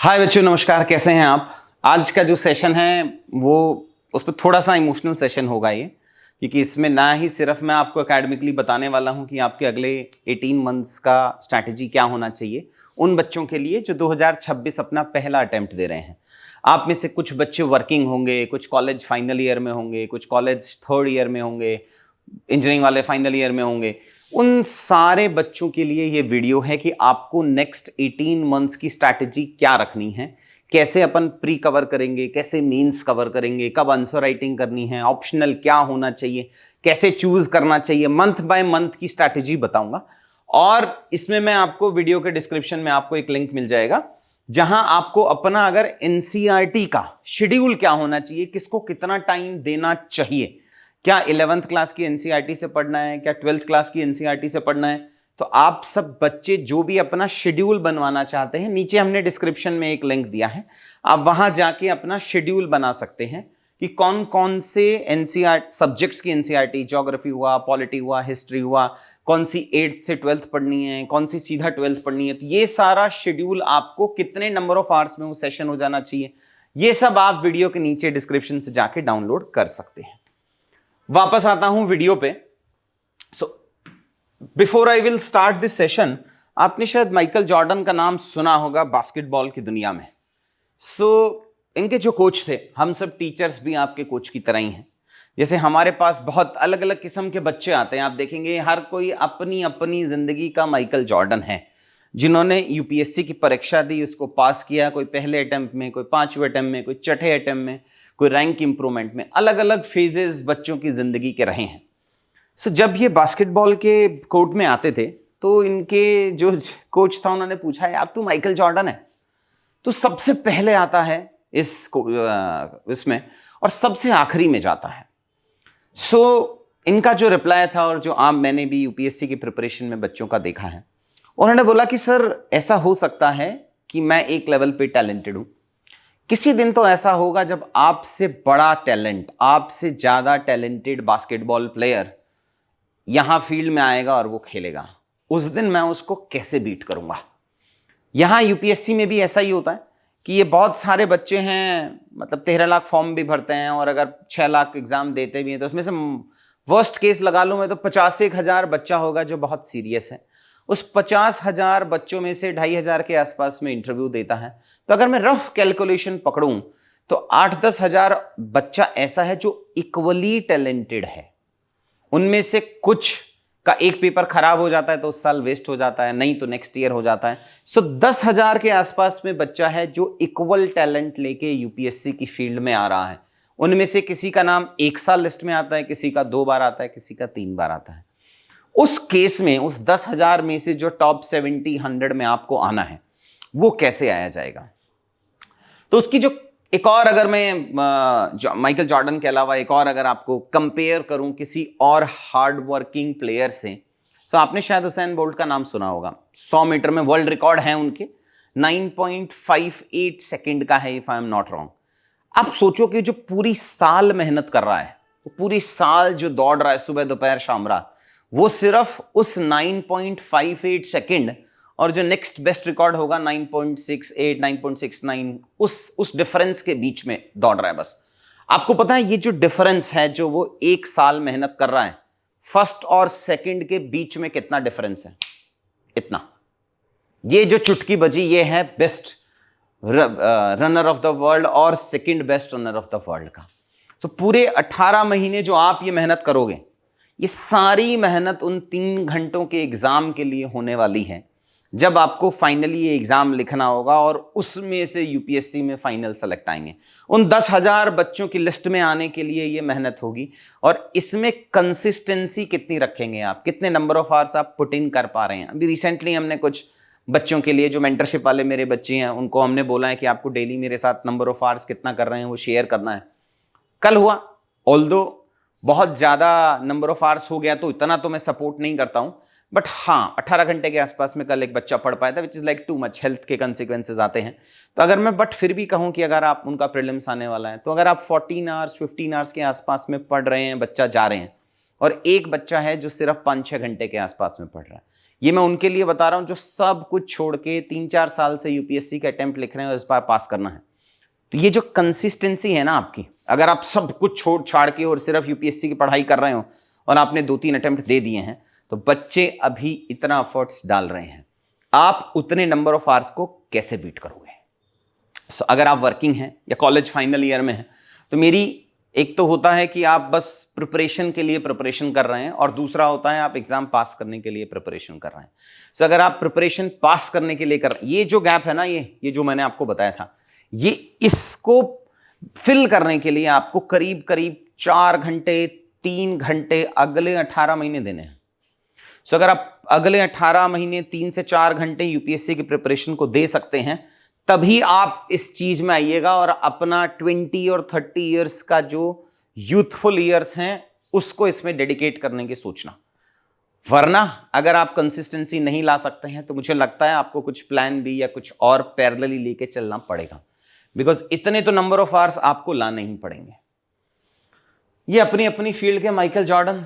हाय बच्चों, नमस्कार। कैसे हैं आप? आज का जो सेशन है वो उस पर थोड़ा सा इमोशनल सेशन होगा ये, क्योंकि इसमें ना ही सिर्फ मैं आपको एकेडमिकली बताने वाला हूं कि आपके अगले 18 मंथ्स का स्ट्रैटेजी क्या होना चाहिए उन बच्चों के लिए जो 2026 अपना पहला अटेम्प्ट दे रहे हैं। आप में से कुछ बच्चे वर्किंग होंगे, कुछ कॉलेज फाइनल ईयर में होंगे, कुछ कॉलेज थर्ड ईयर में होंगे, इंजीनियरिंग वाले फाइनल ईयर में होंगे। उन सारे बच्चों के लिए ये वीडियो है कि आपको नेक्स्ट 18 मंथ्स की स्ट्रैटेजी क्या रखनी है, कैसे अपन प्री कवर करेंगे, कैसे मींस कवर करेंगे, कब आंसर राइटिंग करनी है, ऑप्शनल क्या होना चाहिए, कैसे चूज करना चाहिए, मंथ बाय मंथ की स्ट्रैटेजी बताऊंगा। और इसमें मैं आपको वीडियो के डिस्क्रिप्शन में आपको एक लिंक मिल जाएगा जहां आपको अपना अगर एनसीईआरटी का शेड्यूल क्या होना चाहिए, किसको कितना टाइम देना चाहिए, क्या 11th क्लास की एनसीईआरटी से पढ़ना है, क्या 12th क्लास की एनसीईआरटी से पढ़ना है, तो आप सब बच्चे जो भी अपना शेड्यूल बनवाना चाहते हैं, नीचे हमने डिस्क्रिप्शन में एक लिंक दिया है, आप वहां जाके अपना शेड्यूल बना सकते हैं कि कौन कौन से एनसीईआरटी सब्जेक्ट्स की एनसीईआरटी, ज्योग्राफी हुआ, पॉलिटी हुआ, हिस्ट्री हुआ, कौन सी 8th से 12th पढ़नी है, कौन सी सीधा 12th पढ़नी है। तो ये सारा शेड्यूल आपको कितने नंबर ऑफ आवर्स में वो सेशन हो जाना चाहिए, ये सब आप वीडियो के नीचे डिस्क्रिप्शन से जाके डाउनलोड कर सकते हैं। वापस आता हूं वीडियो पे। So before I will start this session, आपने शायद माइकल जॉर्डन का नाम सुना होगा बास्केटबॉल की दुनिया में। इनके जो कोच थे, हम सब टीचर्स भी आपके कोच की तरह ही हैं। जैसे हमारे पास बहुत अलग अलग किस्म के बच्चे आते हैं, आप देखेंगे हर कोई अपनी अपनी जिंदगी का माइकल जॉर्डन है। जिन्होंने यूपीएससी की परीक्षा दी, उसको पास किया, कोई पहले अटेम्प्ट में, कोई 5वें अटेम्प्ट में, कोई छठे अटेम्प्ट में, कोई रैंक इंप्रूवमेंट में, अलग अलग फेजेस बच्चों की जिंदगी के रहे हैं। जब ये बास्केटबॉल के कोर्ट में आते थे तो इनके जो कोच था उन्होंने पूछा, यार तू माइकल जॉर्डन है, तो सबसे पहले आता है इसमें और सबसे आखिरी में जाता है। इनका जो रिप्लाई था, और जो मैंने भी यूपीएससी की प्रिपरेशन में बच्चों का देखा है, उन्होंने बोला कि सर ऐसा हो सकता है कि मैं एक लेवल पे टैलेंटेड हूं, किसी दिन तो ऐसा होगा जब आपसे बड़ा टैलेंट, आपसे ज्यादा टैलेंटेड बास्केटबॉल प्लेयर यहां फील्ड में आएगा और वो खेलेगा, उस दिन मैं उसको कैसे बीट करूंगा। यहां यूपीएससी में भी ऐसा ही होता है कि ये बहुत सारे बच्चे हैं, मतलब 13 लाख फॉर्म भी भरते हैं, और अगर 6 लाख एग्जाम देते भी हैं तो उसमें से वर्स्ट केस लगा लूं मैं तो 50,000 बच्चा होगा जो बहुत सीरियस है। उस 50,000 बच्चों में से 2,500 के आसपास में इंटरव्यू देता है। तो अगर मैं रफ कैलकुलेशन पकड़ूं तो 8-10 हजार बच्चा ऐसा है जो इक्वली टैलेंटेड है। उनमें से कुछ का एक पेपर खराब हो जाता है तो उस साल वेस्ट हो जाता है, नहीं तो नेक्स्ट ईयर हो जाता है। 10,000 के आसपास में बच्चा है जो इक्वल टैलेंट लेके यूपीएससी की फील्ड में आ रहा है। उनमें से किसी का नाम 1 साल लिस्ट में आता है, किसी का 2 बार आता है, किसी का 3 बार आता है। उस केस में उस 10,000 में से जो टॉप 70-100 में आपको आना है, वो कैसे आया जाएगा। तो उसकी जो एक और, अगर मैं माइकल जॉर्डन के अलावा एक और अगर आपको कंपेयर करूं किसी और हार्ड वर्किंग प्लेयर से, तो आपने शायद हुसैन बोल्ट का नाम सुना होगा। 100 मीटर में वर्ल्ड रिकॉर्ड है उनके 9.58 सेकंड का है, if I am not wrong. आप सोचो कि जो पूरी साल मेहनत कर रहा है, वो पूरी साल जो दौड़ रहा है सुबह दोपहर शाम रात, वो सिर्फ उस 9.58 सेकंड और जो नेक्स्ट बेस्ट रिकॉर्ड होगा 9.68, 9.69, उस डिफरेंस के बीच में दौड़ रहा है बस। आपको पता है ये जो डिफरेंस है, जो वो 1 साल मेहनत कर रहा है, फर्स्ट और सेकंड के बीच में कितना डिफरेंस है, इतना। ये जो चुटकी बजी, ये है best runner of the world और second best runner of the world का। तो पूरे 18 महीने जो आप ये मेहनत करोगे, ये सारी मेहनत उन 3 घंटों के एग्जाम के लिए होने वाली है, जब आपको फाइनली ये एग्जाम लिखना होगा और उसमें से यूपीएससी में फाइनल सेलेक्ट आएंगे। उन 10,000 बच्चों की लिस्ट में आने के लिए ये मेहनत होगी। और इसमें कंसिस्टेंसी कितनी रखेंगे आप, कितने नंबर ऑफ आवर्स आप पुट इन कर पा रहे हैं। अभी रिसेंटली हमने कुछ बच्चों के लिए, जो मेंटरशिप वाले मेरे बच्चे हैं, उनको हमने बोला है कि आपको डेली मेरे साथ नंबर ऑफ आवर्स कितना कर रहे हैं वो शेयर करना है। कल हुआ, ऑल्दो बहुत ज्यादा नंबर ऑफ आवर्स हो गया तो इतना तो मैं सपोर्ट नहीं करता हूं, बट हाँ 18 घंटे के आसपास में कल एक बच्चा पढ़ पाया था, which is like too much, health के कंसिक्वेंसेस आते हैं। तो अगर मैं बट फिर भी कहूं कि अगर आप, उनका प्रीलिम्स आने वाला है, तो अगर आप 14 आवर्स 15 आवर्स के आसपास में पढ़ रहे हैं, बच्चा जा रहे हैं, और एक बच्चा है जो सिर्फ 5-6 घंटे के आसपास में पढ़ रहा है, ये मैं उनके लिए बता रहा हूं जो सब कुछ छोड़ के 3-4 साल से यूपीएससी का अटेम्प्ट लिख रहे हैं और इस बार पास करना है। तो ये जो कंसिस्टेंसी है ना आपकी, अगर आप सब कुछ छोड़ छाड़ के और सिर्फ यूपीएससी की पढ़ाई कर रहे हो और आपने 2-3 अटेम्प्ट दे दिए हैं, तो बच्चे अभी इतना एफर्ट्स डाल रहे हैं, आप उतने नंबर ऑफ आवर्स को कैसे बीट करोगे? So, अगर आप वर्किंग हैं या कॉलेज फाइनल ईयर में हैं, तो मेरी एक तो होता है कि आप बस प्रिपरेशन के लिए प्रिपरेशन कर रहे हैं और दूसरा होता है आप एग्जाम पास करने के लिए प्रिपरेशन कर रहे हैं। सो अगर आप प्रिपरेशन पास करने के लिए कर रहे हैं, ये जो गैप है ना, ये जो मैंने आपको बताया था, ये इसको फिल करने के लिए आपको करीब करीब 4 घंटे 3 घंटे अगले 18 महीने देने हैं। सो अगर आप अगले 18 महीने 3 से 4 घंटे यूपीएससी की प्रिपरेशन को दे सकते हैं, तभी आप इस चीज में आइएगा और अपना 20 और 30 इयर्स का जो यूथफुल इयर्स हैं उसको इसमें डेडिकेट करने की सोचना। वरना अगर आप कंसिस्टेंसी नहीं ला सकते हैं तो मुझे लगता है आपको कुछ प्लान बी या कुछ और पैरेलली लेके चलना पड़ेगा, बिकॉज इतने तो नंबर ऑफ आवर्स आपको लाने ही पड़ेंगे। ये अपनी अपनी फील्ड के माइकल जॉर्डन।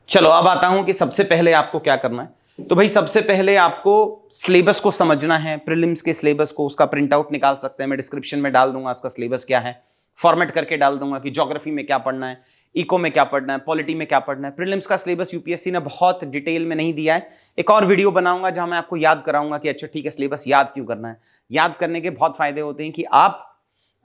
चलो अब आता हूं कि सबसे पहले आपको क्या करना है। तो भाई सबसे पहले आपको सिलेबस को समझना है, प्रीलिम्स के सिलेबस को, उसका प्रिंट आउट निकाल सकते हैं, मैं डिस्क्रिप्शन में डाल दूंगा उसका सिलेबस क्या है, फॉर्मेट करके डाल दूंगा कि ज्योग्राफी में क्या पढ़ना है, इको में क्या पढ़ना है, पॉलिटी में क्या पढ़ना है। प्रीलिम्स का सिलेबस यूपीएससी ने बहुत डिटेल में नहीं दिया है, एक और वीडियो बनाऊंगा जहां मैं आपको याद कराऊंगा कि अच्छा ठीक है सिलेबस याद क्यों करना है। याद करने के बहुत फायदे होते हैं कि आप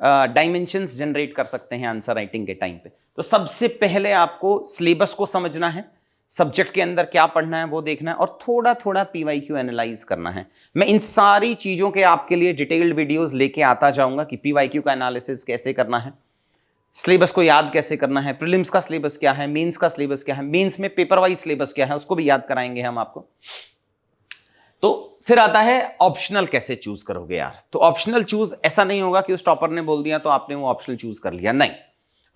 डायमेंशंस जनरेट कर सकते हैं आंसर राइटिंग के टाइम पे। तो सबसे पहले आपको सिलेबस को समझना है, सब्जेक्ट के अंदर क्या पढ़ना है वो देखना है और थोड़ा थोड़ा पीवाईक्यू एनालाइज करना है। मैं इन सारी चीजों के आपके लिए डिटेल्ड वीडियोस लेके आता जाऊंगा कि पीवाईक्यू का एनालिसिस कैसे करना है, सिलेबस को याद कैसे करना है, प्रीलिम्स का सिलेबस क्या है, मेंस का सिलेबस क्या है, मेंस में पेपर वाइज सिलेबस क्या है उसको भी याद कराएंगे हम आपको। तो फिर आता है ऑप्शनल कैसे चूज करोगे यार। तो ऑप्शनल चूज ऐसा नहीं होगा कि उस टॉपर ने बोल दिया तो आपने वो ऑप्शनल चूज कर लिया, नहीं।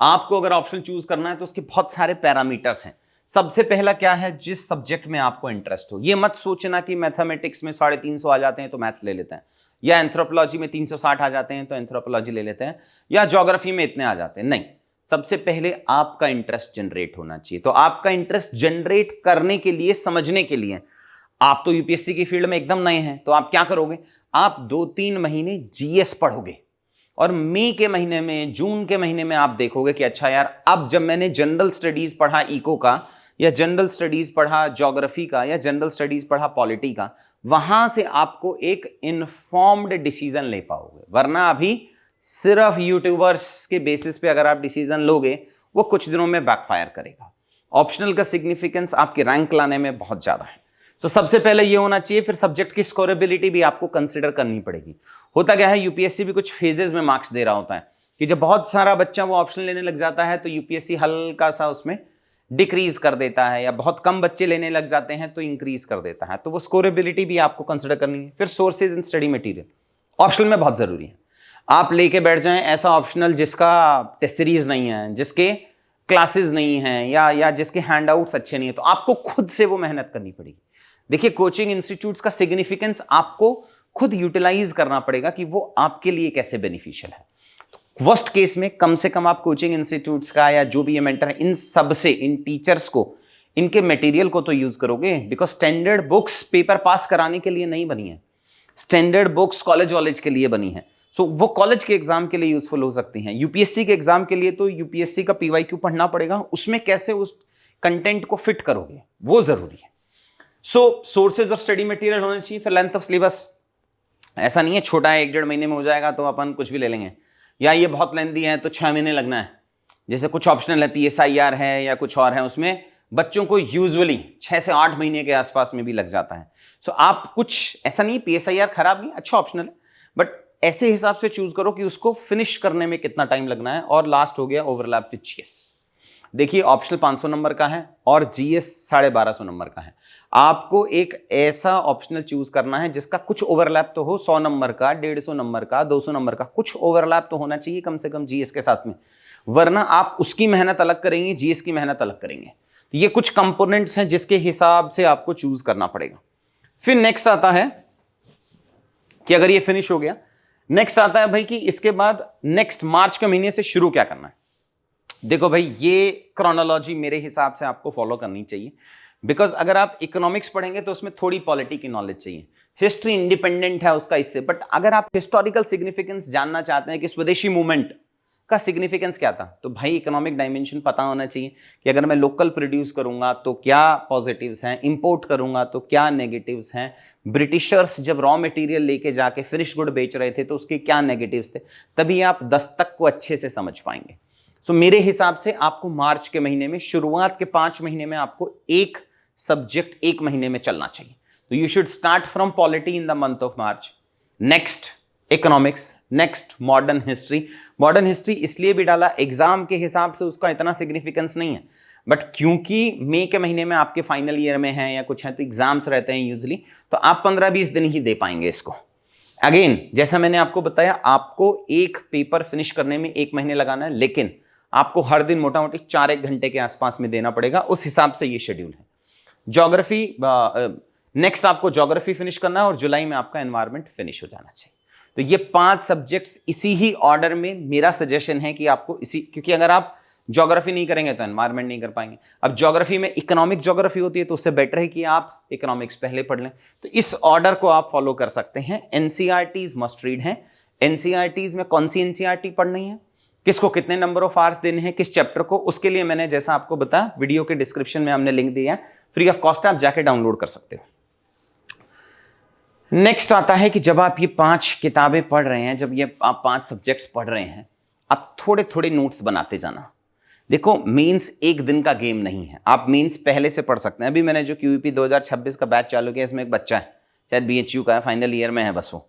आपको अगर ऑप्शनल चूज करना है तो उसके बहुत सारे पैरामीटर्स हैं। सबसे पहला क्या है, जिस सब्जेक्ट में आपको इंटरेस्ट हो। ये मत सोचना कि मैथमेटिक्स में 350 आ जाते हैं तो मैथ्स ले लेते हैं, या एंथ्रोपोलॉजी में 360 आ जाते हैं तो एंथ्रोपोलॉजी ले लेते हैं, या ज्योग्राफी में इतने आ जाते हैं, नहीं। सबसे पहले आपका इंटरेस्ट जनरेट होना चाहिए। तो आपका इंटरेस्ट जनरेट करने के लिए, समझने के लिए, आप तो यूपीएससी की फील्ड में एकदम नए हैं, तो आप क्या करोगे, आप 2-3 महीने जीएस पढ़ोगे और मई के महीने में, जून के महीने में आप देखोगे कि अच्छा यार अब जब मैंने जनरल स्टडीज पढ़ा इको का, या जनरल स्टडीज पढ़ा ज्योग्राफी का, या जनरल स्टडीज पढ़ा पॉलिटी का, वहां से आपको एक इन्फॉर्म्ड डिसीजन ले पाओगे। वरना अभी सिर्फ यूट्यूबर्स के बेसिस पे अगर आप डिसीजन लोगे वो कुछ दिनों में बैकफायर करेगा। ऑप्शनल का सिग्निफिकेंस आपके रैंक लाने में बहुत ज्यादा है। तो सबसे पहले ये होना चाहिए। फिर सब्जेक्ट की स्कोरेबिलिटी भी आपको कंसिडर करनी पड़ेगी। होता क्या है, यूपीएससी भी कुछ फेजेस में मार्क्स दे रहा होता है कि जब बहुत सारा बच्चा वो ऑप्शनल लेने लग जाता है तो यूपीएससी हल्का सा उसमें डिक्रीज कर देता है, या बहुत कम बच्चे लेने लग जाते हैं तो इंक्रीज कर देता है। तो वो स्कोरेबिलिटी भी आपको कंसिडर करनी है। फिर sources in study material optional में बहुत जरूरी है। आप लेके बैठ जाएं ऐसा ऑप्शनल जिसका टेस्ट सीरीज नहीं है, जिसके क्लासेस नहीं है, या जिसके हैंडआउट्स अच्छे नहीं है, तो आपको खुद से वो मेहनत करनी पड़ेगी। देखिए कोचिंग इंस्टीट्यूट्स का सिग्निफिकेंस आपको खुद यूटिलाइज करना पड़ेगा कि वो आपके लिए कैसे बेनिफिशियल है। वर्स्ट केस में कम से कम आप कोचिंग इंस्टीट्यूट्स का या जो भी ये मेंटर है, इन सब से, इन टीचर्स को, इनके मटेरियल को तो यूज करोगे। Because standard books paper pass कराने के लिए नहीं बनी है, स्टैंडर्ड बुक्स कॉलेज के लिए बनी है। सो वो कॉलेज के एग्जाम के लिए यूजफुल हो सकती हैं। यूपीएससी के एग्जाम के लिए तो यूपीएससी का पीवाईक्यू पढ़ना पड़ेगा, उसमें कैसे उस कंटेंट को फिट करोगे वो जरूरी है। सो सोर्सेज और स्टडी मटेरियल होने चाहिए। फिर लेंथ ऑफ सिलेबस, ऐसा नहीं है छोटा है 1-1.5 महीने में हो जाएगा तो अपन कुछ भी ले लेंगे, या ये बहुत लेंथी है तो 6 महीने लगना है। जैसे कुछ ऑप्शनल है, पीएसआईआर है या कुछ और है, उसमें बच्चों को यूजुअली 6 से 8 महीने के आसपास में भी लग जाता है। सो आप कुछ ऐसा नहीं, पीएसआईआर खराब नहीं, अच्छा ऑप्शनल है, बट ऐसे हिसाब से चूज करो कि उसको फिनिश करने में कितना टाइम लगना है। और लास्ट हो गया ओवरलैप विद जीएस। देखिए ऑप्शनल 500 नंबर का है और जीएस 1250 नंबर का है। आपको एक ऐसा ऑप्शनल चूज करना है जिसका कुछ ओवरलैप तो हो, 100 नंबर का, 150 नंबर का, 200 नंबर का, कुछ ओवरलैप तो होना चाहिए कम से कम जीएस के साथ में। वरना आप उसकी मेहनत अलग करेंगे, जीएस की मेहनत अलग करेंगे। तो ये कुछ कंपोनेंट्स हैं जिसके हिसाब से आपको चूज करना पड़ेगा। फिर नेक्स्ट आता है कि अगर ये फिनिश हो गया, नेक्स्ट आता है भाई कि इसके बाद नेक्स्ट मार्च के महीने से शुरू क्या करना है। देखो भाई, ये क्रोनोलॉजी मेरे हिसाब से आपको फॉलो करनी चाहिए, बिकॉज अगर आप इकोनॉमिक्स पढ़ेंगे तो उसमें थोड़ी पॉलिटी की नॉलेज चाहिए। हिस्ट्री इंडिपेंडेंट है उसका इससे, बट अगर आप हिस्टोरिकल सिग्निफिकेंस जानना चाहते हैं कि स्वदेशी मूवमेंट का सिग्निफिकेंस क्या था, तो भाई इकोनॉमिक डायमेंशन पता होना चाहिए कि अगर मैं लोकल प्रोड्यूस करूंगा तो क्या पॉजिटिव्स हैं, इंपोर्ट करूंगा तो क्या नेगेटिव्स हैं, ब्रिटिशर्स जब रॉ मटेरियल लेके जाके फिनिश गुड बेच रहे थे तो उसके क्या नेगेटिव्स थे, तभी आप दस्तक को अच्छे से समझ पाएंगे। सो मेरे हिसाब से आपको मार्च के महीने में, शुरुआत के 5 महीने में आपको एक सब्जेक्ट एक महीने में चलना चाहिए। तो you should start from polity in the month of March, next economics, next modern history. Modern history इसलिए भी डाला, एग्जाम के हिसाब से उसका इतना सिग्निफिकेंस नहीं है, बट क्योंकि मई के महीने में आपके फाइनल ईयर में है या कुछ है तो एग्जाम्स रहते हैं यूजली, तो आप 15-20 दिन ही दे पाएंगे इसको। अगेन जैसा मैंने आपको बताया, आपको एक पेपर फिनिश करने में 1 महीने लगाना है, लेकिन आपको हर दिन मोटा मोटी 4-1 घंटे के आसपास में देना पड़ेगा, उस हिसाब से ये शेड्यूल है। ज्योग्राफी, नेक्स्ट आपको ज्योग्राफी फिनिश करना है और जुलाई में आपका एनवायरमेंट फिनिश हो जाना चाहिए। तो ये 5 सब्जेक्ट्स इसी ही ऑर्डर में मेरा सजेशन है कि आपको इसी, क्योंकि अगर आप ज्योग्राफी नहीं करेंगे तो एनवायरमेंट नहीं कर पाएंगे। अब ज्योग्राफी में इकोनॉमिक ज्योग्राफी होती है तो उससे बेटर है कि आप इकोनॉमिक्स पहले पढ़ लें। तो इस ऑर्डर को आप फॉलो कर सकते हैं। एनसीईआरटीज मस्ट रीड हैं। एनसीईआरटीज में कौन सी एनसीईआरटी पढ़नी है, किसको कितने नंबर ऑफ आवर्स देने हैं, किस चैप्टर को, उसके लिए मैंने जैसा आपको बताया वीडियो के डिस्क्रिप्शन में हमने लिंक दिया है, फ्री ऑफ कॉस्ट आप जाके डाउनलोड कर सकते हो। नेक्स्ट आता है कि जब आप ये 5 किताबें पढ़ रहे हैं, जब ये आप 5 सब्जेक्ट्स पढ़ रहे हैं, आप थोड़े थोड़े नोट्स बनाते जाना। देखो मेंस एक दिन का गेम नहीं है, आप मेंस पहले से पढ़ सकते हैं। अभी मैंने जो क्यूईपी 2026 का बैच चालू किया, इसमें एक बच्चा है, शायद बीएचयू का है, फाइनल ईयर में है, बस वो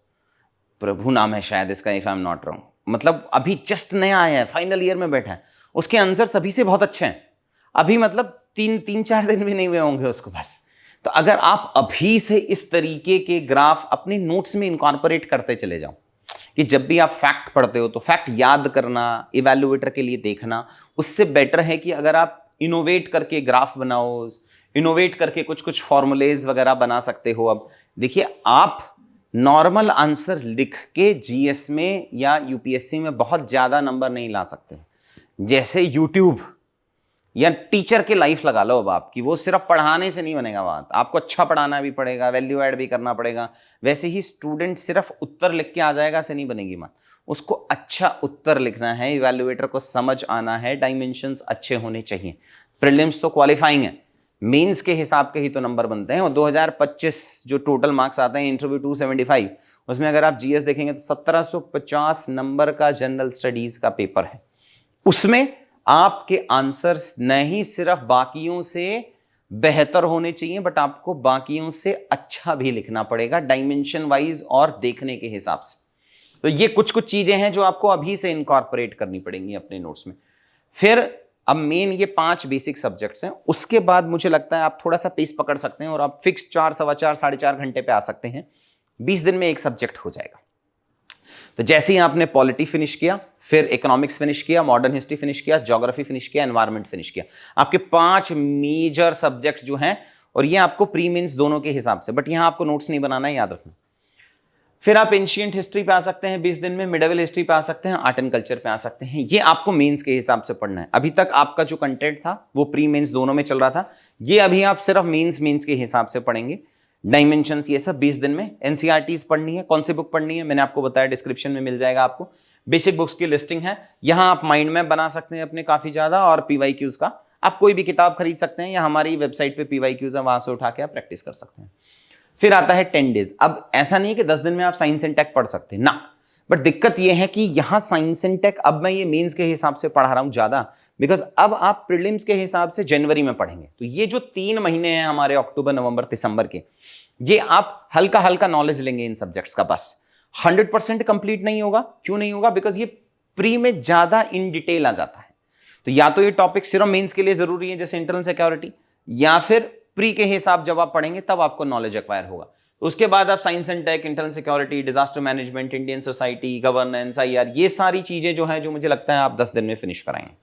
प्रभु नाम है शायद इसका, if I am not wrong, मतलब अभी जस्ट नया आया है, फाइनल ईयर में बैठा है, उसके आंसर सभी से बहुत अच्छे हैं। अभी मतलब 3-4 दिन भी नहीं हुए होंगे उसको बस। तो अगर आप अभी से इस तरीके के ग्राफ अपने नोट्स में इनकॉर्पोरेट करते चले जाओ कि जब भी आप फैक्ट पढ़ते हो तो फैक्ट याद करना, इवैल्यूएटर के लिए देखना, उससे बेटर है कि अगर आप इनोवेट करके ग्राफ बनाओ, इनोवेट करके कुछ कुछ फॉर्मूलेज वगैरह बना सकते हो। अब देखिए, आप नॉर्मल आंसर लिख के जीएस में या यूपीएससी में बहुत ज्यादा नंबर नहीं ला सकते। जैसे यूट्यूब या टीचर के लाइफ लगा लो अब आपकी, वो सिर्फ पढ़ाने से नहीं बनेगा बात, आपको अच्छा पढ़ाना भी पड़ेगा, वैल्यू ऐड भी करना पड़ेगा। वैसे ही स्टूडेंट सिर्फ उत्तर लिख के आ जाएगा से नहीं बनेगी बात, उसको अच्छा उत्तर लिखना है, इवैल्यूएटर को समझ आना है, डायमेंशंस अच्छे होने चाहिए। प्रीलिम्स तो क्वालिफाइंग है, मेंस के हिसाब के ही तो नंबर बनते हैं। और 2025 जो टोटल मार्क्स आते हैं, इंटरव्यू 275, उसमें अगर आप जीएस देखेंगे तो 1750 नंबर का जनरल स्टडीज का पेपर है। उसमें आपके आंसर्स नहीं सिर्फ बाकियों से बेहतर होने चाहिए, बट आपको बाकियों से अच्छा भी लिखना पड़ेगा डायमेंशन वाइज और देखने के हिसाब से। तो ये कुछ कुछ चीजें हैं जो आपको अभी से इनकॉर्पोरेट करनी पड़ेंगी अपने नोट्स में। फिर अब मेन ये 5 बेसिक सब्जेक्ट्स हैं, उसके बाद मुझे लगता है आप थोड़ा सा पेस पकड़ सकते हैं और आप फिक्स 4, सवा 4, 4.5 घंटे पे आ सकते हैं। 20 दिन में एक सब्जेक्ट हो जाएगा। तो जैसे ही आपने पॉलिटी फिनिश किया, फिर इकोनॉमिक्स फिनिश किया, मॉडर्न हिस्ट्री फिनिश किया, ज्योग्राफी फिनिश किया, एनवायरमेंट फिनिश किया, आपके 5 मेजर सब्जेक्ट्स जो हैं, और ये आपको प्री मेंस दोनों के हिसाब से, बट यहां आपको नोट्स नहीं बनाना है, याद रखना। फिर आप एंशिएंट हिस्ट्री पे आ सकते हैं 20 दिन में, मिडिवल हिस्ट्री पे आ सकते हैं, आर्ट एंड कल्चर पे आ सकते हैं। ये आपको मेंस के हिसाब से पढ़ना है। अभी तक आपका जो कंटेंट था वो प्री मेंस दोनों में चल रहा था, ये अभी आप सिर्फ मेंस के हिसाब से पढ़ेंगे। डायमेंशंस ये सब 20 दिन में। एनसीईआरटीज पढ़नी है, कौन सी बुक पढ़नी है मैंने आपको बताया, डिस्क्रिप्शन में मिल जाएगा आपको। बेसिक बुक्स की लिस्टिंग है, यहां आप माइंड मैप बना सकते हैं अपने काफी ज्यादा, और पीवाईक्यूज का आप कोई भी किताब खरीद सकते हैं या हमारी वेबसाइट पे पीवाईक्यूज है, वहां से उठा के आप प्रैक्टिस कर सकते हैं। फिर आता है 10 डेज। अब ऐसा नहीं कि 10 दिन में आप साइंस एंड टेक पढ़ सकते हैं ना, बट दिक्कत यह है कि यहां साइंस एंड टेक अब मैं ये मेंस के हिसाब से पढ़ा रहा हूं ज्यादा, बिकॉज अब आप प्रीलिम्स के हिसाब से जनवरी में पढ़ेंगे। तो ये जो 3 महीने हैं हमारे अक्टूबर, नवंबर, दिसंबर के, ये आप हल्का हल्का नॉलेज लेंगे इन सब्जेक्ट्स का, बस 100% कंप्लीट नहीं होगा। क्यों नहीं होगा? बिकॉज ये प्री में ज्यादा इन डिटेल आ जाता है। तो या तो ये टॉपिक सिर्फ मेंस के लिए जरूरी है जैसे इंटरनल सिक्योरिटी, या फिर प्री के हिसाब जब आप पढ़ेंगे तब आपको नॉलेज एक्वायर होगा। उसके बाद आप science and tech, internal security, disaster management, Indian society, governance, IR, ये सारी चीजें जो है, जो मुझे लगता है आप 10 दिन में फिनिश कराएंगे।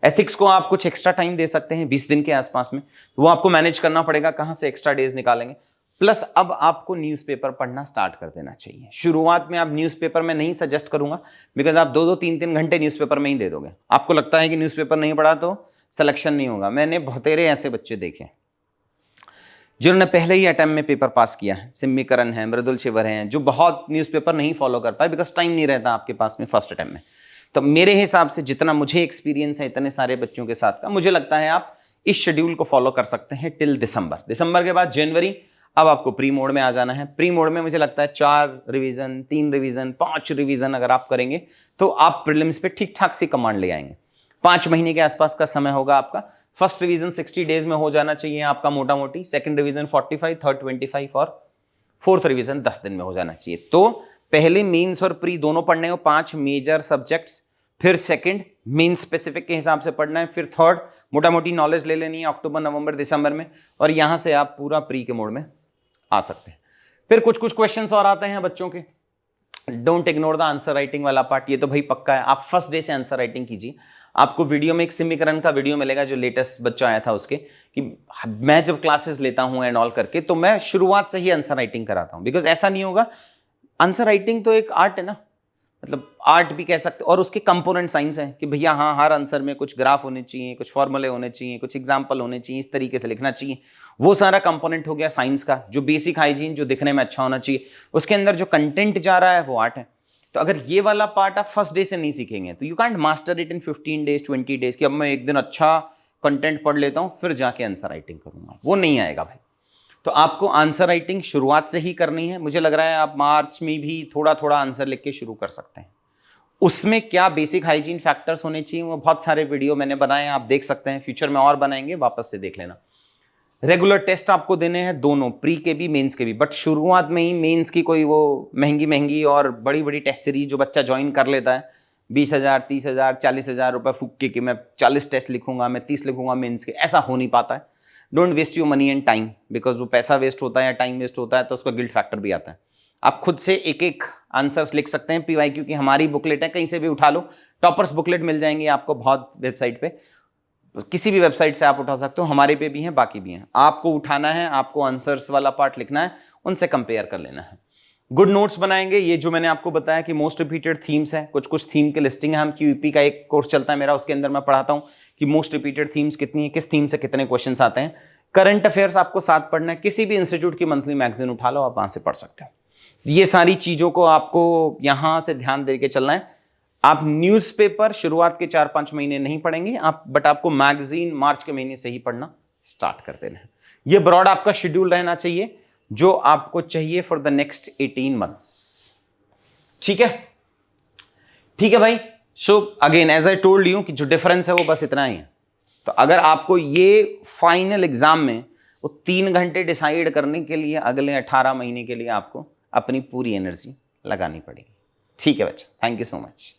एथिक्स को आप कुछ एक्स्ट्रा टाइम दे सकते हैं 20 दिन के आसपास में, तो वो आपको मैनेज करना पड़ेगा, कहां से एक्स्ट्रा डेज निकालेंगे। प्लस अब आपको न्यूज़पेपर पढ़ना स्टार्ट कर देना चाहिए। शुरुआत में आप न्यूज़पेपर में नहीं सजेस्ट करूंगा, बिकॉज आप 2-2 3-3 घंटे न्यूज़पेपर में ही दे दोगे। आपको लगता है कि न्यूज़पेपर नहीं पढ़ा तो सिलेक्शन नहीं होगा। मैंने बहुतेरे ऐसे बच्चे देखे जिन्होंने पहले ही अटेम्प्ट में पेपर पास किया है। सिम्मीकरण है, मृदुल शिवर हैं, जो बहुत न्यूज़पेपर नहीं फॉलो कर पाए बिकॉज टाइम नहीं रहता आपके पास में फर्स्ट अटेम्प्ट में। तो मेरे हिसाब से जितना मुझे एक्सपीरियंस है इतने सारे बच्चों के साथ का, मुझे लगता है आप इस शेड्यूल को फॉलो कर सकते हैं टिल दिसंबर के बाद जनवरी अब आपको प्री मोड में आ जाना है। प्री मोड में मुझे लगता है 4 रिवीजन, 3 रिवीजन, 5 रिवीजन अगर आप करेंगे तो आप प्रीलिम्स पे ठीक ठाक सी कमांड ले आएंगे। 5 महीने के आसपास का समय होगा आपका। फर्स्ट रिवीजन 60 डेज में हो जाना चाहिए आपका मोटा मोटी, सेकंड रिवीजन 45, थर्ड 25 और फोर्थ रिवीजन 10 दिन में हो जाना चाहिए। तो पहले मेंस और प्री दोनों पढ़ने हो, 5 मेजर सब्जेक्ट्स, फिर सेकंड मेंस स्पेसिफिक के हिसाब से पढ़ना है, फिर थर्ड मोटा मोटी नॉलेज ले लेनी है अक्टूबर नवंबर दिसंबर में, और यहां से आप पूरा प्री के मोड में आ सकते हैं। फिर कुछ क्वेश्चंस और आते हैं बच्चों के। Don't ignore the answer writing वाला पार्ट, ये तो भाई पक्का है। आप फर्स्ट डे से आंसर राइटिंग कीजिए। आपको वीडियो में एक समीकरण का वीडियो मिलेगा जो लेटेस्ट बच्चा आया था उसके, कि मैं जब क्लासेस लेता हूं एंड ऑल करके तो मैं शुरुआत से ही आंसर राइटिंग कराता हूं, बिकॉज ऐसा नहीं होगा। आंसर राइटिंग तो एक आर्ट है ना, मतलब आर्ट भी कह सकते, और उसके कंपोनेंट साइंस हैं कि भैया हाँ हर आंसर में कुछ ग्राफ होने चाहिए, कुछ फॉर्मूले होने चाहिए, कुछ एग्जाम्पल होने चाहिए, इस तरीके से लिखना चाहिए। वो सारा कंपोनेंट हो गया साइंस का, जो बेसिक हाइजीन जो दिखने में अच्छा होना चाहिए। उसके अंदर जो कंटेंट जा रहा है वो आर्ट है। तो अगर ये वाला पार्ट आप फर्स्ट डे से नहीं सीखेंगे तो you can't master it in 15 days 20 days, कि अब मैं एक दिन अच्छा कंटेंट पढ़ लेता हूं फिर जाके आंसर राइटिंग करूंगा, वो नहीं आएगा भाई। तो आपको आंसर राइटिंग शुरुआत से ही करनी है। मुझे लग रहा है आप मार्च में भी थोड़ा थोड़ा आंसर लिख के शुरू कर सकते हैं। उसमें क्या बेसिक हाइजीन फैक्टर्स होने चाहिए, वो बहुत सारे वीडियो मैंने बनाए हैं, आप देख सकते हैं। फ्यूचर में और बनाएंगे, वापस से देख लेना। रेगुलर टेस्ट आपको देने हैं दोनों, प्री के भी मेंस के भी, बट शुरुआत में ही मेंस की कोई वो महंगी और बड़ी बड़ी टेस्ट सीरीज जो बच्चा ज्वाइन कर लेता है 20,000 30,000 40,000 रुपए फूक के कि मैं 40 टेस्ट लिखूंगा, मैं 30 लिखूंगा मेंस के, ऐसा हो नहीं पाता है। Don't waste your money and time, because वो पैसा वेस्ट होता है या टाइम वेस्ट होता है तो उसका गिल्ट फैक्टर भी आता है। आप खुद से एक एक आंसर्स लिख सकते हैं पीवाईक्यू की, हमारी बुकलेट है, कहीं से भी उठा लो। टॉपर्स बुकलेट मिल जाएंगी आपको बहुत वेबसाइट पे, किसी भी वेबसाइट से आप उठा सकते हो, हमारे पे भी हैं, बाकी भी हैं। आपको उठाना है, आपको आंसर्स वाला पार्ट लिखना है, उनसे कंपेयर कर लेना है। गुड नोट्स बनाएंगे। ये जो मैंने आपको बताया कि मोस्ट रिपीटेड थीम्स है, कुछ थीम के लिस्टिंग है। हम क्यूईपी का एक कोर्स चलता है मेरा, उसके अंदर मैं पढ़ाता हूँ कि मोस्ट रिपीटेड थीम्स कितनी है, किस थीम से कितने क्वेश्चन आते हैं। करंट अफेयर्स आपको साथ पढ़ना है, किसी भी इंस्टीट्यूट की मंथली मैगजीन उठा लो, आप वहां से पढ़ सकते हो। ये सारी चीजों को आपको यहां से ध्यान देके चलना है। आप न्यूज़पेपर शुरुआत के 4-5 महीने नहीं पढ़ेंगे आप, बट आपको मैगजीन मार्च के महीने से ही पढ़ना स्टार्ट कर देना है। ये ब्रॉड आपका शेड्यूल रहना चाहिए जो आपको चाहिए फॉर द नेक्स्ट 18 मंथ्स। ठीक है, ठीक है भाई। So again as I told you कि जो डिफरेंस है वो बस इतना ही है। तो अगर आपको ये फाइनल एग्जाम में वो 3 घंटे डिसाइड करने के लिए अगले 18 महीने के लिए आपको अपनी पूरी एनर्जी लगानी पड़ेगी। ठीक है बच्चा, थैंक यू सो मच।